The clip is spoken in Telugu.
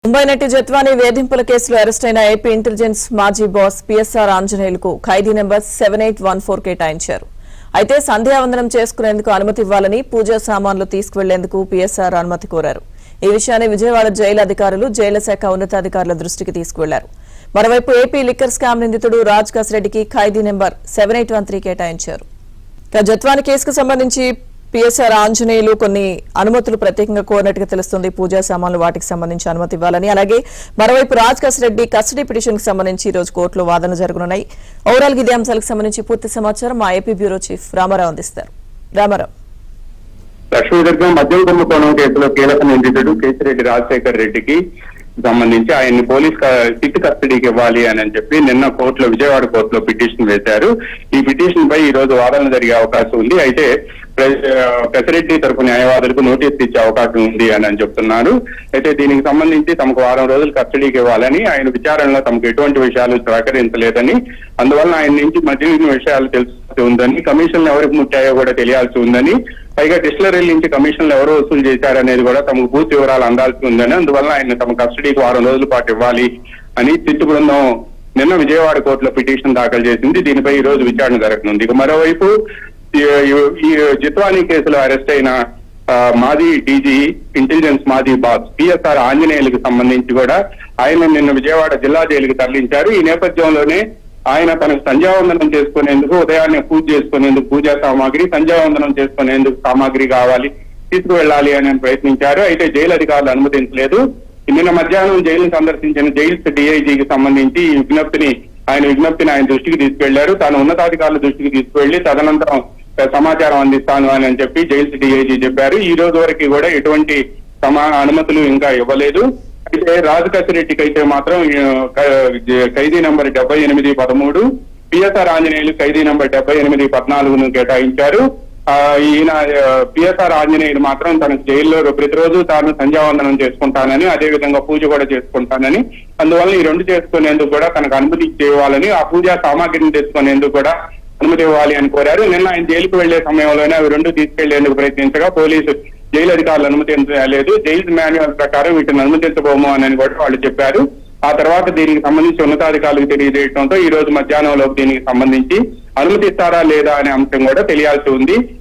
ముంబై నటి జత్వానీ వేధింపుల కేసులో అరెస్ట్ అయిన ఏపీ ఇంటెలిజెన్స్ మాజీ బాస్ పిఎస్ఆర్ ఆంజనేయులకు ఖైదీ నెంబర్ 7814 కేటాయించారు. అయితే సంధ్యావందనం చేసుకునేందుకు అనుమతి ఇవ్వాలని పూజా సామాన్లు తీసుకువెళ్లేందుకు పిఎస్ఆర్ అనుమతి కోరారు. ఈ విషయాన్ని విజయవాడ జైలు అధికారులు జైలు శాఖ ఉన్నతాధికారుల దృష్టికి తీసుకువెళ్లారు. మరోవైపు ఏపీ లిక్కర్ స్కామ్ నిందితుడు రాజ్ కసిరెడ్డికి ఖైదీ నెంబర్ 7813 కేటాయించారు. జత్వానీ కేసుకు సంబంధించి పిఎస్ఆర్ ఆంజనేయులు కొన్ని అనుమతులు ప్రత్యేకంగా కోరినట్టుగా తెలుస్తుంది. పూజా సామాన్లు వాటికి సంబంధించి అనుమతి ఇవ్వాలని, అలాగే మరోవైపు రాజ్ కసిరెడ్డి కస్టడీ పిటిషన్ కు సంబంధించి ఈ రోజు కోర్టులో వాదనలు జరగనున్నాయి. ఓవరాల్ ఇదే అంశాలకు సంబంధించి పూర్తి సమాచారం మా ఏపీ బ్యూరో చీఫ్ రామారావు అందిస్తారు. రామారావు. లక్ష్మీదుర్గం మద్యం కుంభకోణం కేసులో కీలక నిందితుడు కేసిరెడ్డి రాజశేఖర్ రెడ్డికి సంబంధించి ఆయన్ని పోలీస్ సిట్ కస్టడీకి ఇవ్వాలి అని చెప్పి నిన్న కోర్టులో విజయవాడ కోర్టులో పిటిషన్ వేశారు. ఈ పిటిషన్ పై ఈ రోజు వాదన జరిగే అవకాశం ఉంది. అయితే కసిరెడ్డి తరపు న్యాయవాదులకు నోటీస్ ఇచ్చే అవకాశం ఉంది అని చెప్తున్నారు. అయితే దీనికి సంబంధించి తమకు వారం రోజులు కస్టడీకి ఇవ్వాలని, ఆయన విచారణలో తమకు ఎటువంటి విషయాలు సహకరించలేదని, అందువల్ల ఆయన నుంచి మరిన్ని విషయాలు తెలుసుకోవాల్సి ఉందని, కమిషన్లు ఎవరికి ముట్టాయో కూడా తెలియాల్సి ఉందని, పైగా డిస్టిలరీ నుంచి కమిషన్లు ఎవరు వసూలు చేశారనేది కూడా తమకు పూర్తి వివరాలు అందాల్సి ఉందని, అందువల్ల ఆయన తమ కస్టడీకి వారం రోజుల పాటు ఇవ్వాలి అని సిట్ బృందం నిన్న విజయవాడ కోర్టులో పిటిషన్ దాఖలు చేసింది. దీనిపై ఈ రోజు విచారణ జరగనుంది. ఇక మరోవైపు ఈ జిత్వానీ కేసులో అరెస్ట్ అయిన మాజీ డీజీ ఇంటెలిజెన్స్ మాజీ బాస్ పిఎస్ఆర్ ఆంజనేయులకు సంబంధించి కూడా ఆయన నిన్న విజయవాడ జిల్లా జైలుకి తరలించారు. ఈ నేపథ్యంలోనే ఆయన తనకు సంధ్యావందనం చేసుకునేందుకు, ఉదయాన్నే పూజ చేసుకునేందుకు పూజా సామాగ్రి, సంధ్యావందనం చేసుకునేందుకు సామాగ్రి కావాలి, తీసుకువెళ్లాలి అని ప్రయత్నించారు. అయితే జైలు అధికారులు అనుమతించలేదు. నిన్న మధ్యాహ్నం జైలును సందర్శించిన జైల్స్ డిఐజీకి సంబంధించి ఈ విజ్ఞప్తిని ఆయన దృష్టికి తీసుకెళ్లారు. తాను ఉన్నతాధికారుల దృష్టికి తీసుకువెళ్లి తదనంతరం సమాచారం అందిస్తాను అని చెప్పి జైల్స్ డిఐజీ చెప్పారు. ఈ రోజు వరకు కూడా ఎటువంటి అనుమతులు ఇంకా ఇవ్వలేదు. అయితే రాజ్ కసిరెడ్డికి అయితే మాత్రం ఖైదీ నంబర్ 7813, పిఎస్ఆర్ ఆంజనేయులు ఖైదీ నంబర్ 7814ను కేటాయించారు. ఈయన పిఎస్ఆర్ ఆంజనేయులు మాత్రం తన జైల్లో ప్రతిరోజు తాను సంధ్యావందనం చేసుకుంటానని, అదే విధంగా పూజ కూడా చేసుకుంటానని, అందువల్ల ఈ రెండు చేసుకునేందుకు కూడా తనకు అనుమతి ఇవ్వాలని, ఆ పూజా సామాగ్రిని తెచ్చుకునేందుకు కూడా అనుమతి ఇవ్వాలి అని కోరారు. నిన్న ఆయన జైలుకు వెళ్లే సమయంలోనే అవి రెండు తీసుకెళ్లేందుకు ప్రయత్నించగా పోలీసు జైలు అధికారులు అనుమతించలేదు. జైలు మాన్యువల్ ప్రకారం వీటిని అనుమతించబోము అని కూడా వాళ్ళు చెప్పారు. ఆ తర్వాత దీనికి సంబంధించి ఉన్నతాధికారులకు తెలియజేయడంతో ఈ రోజు మధ్యాహ్నంలోపు దీనికి సంబంధించి అనుమతిస్తారా లేదా అనే అంశం కూడా తెలియాల్సి ఉంది.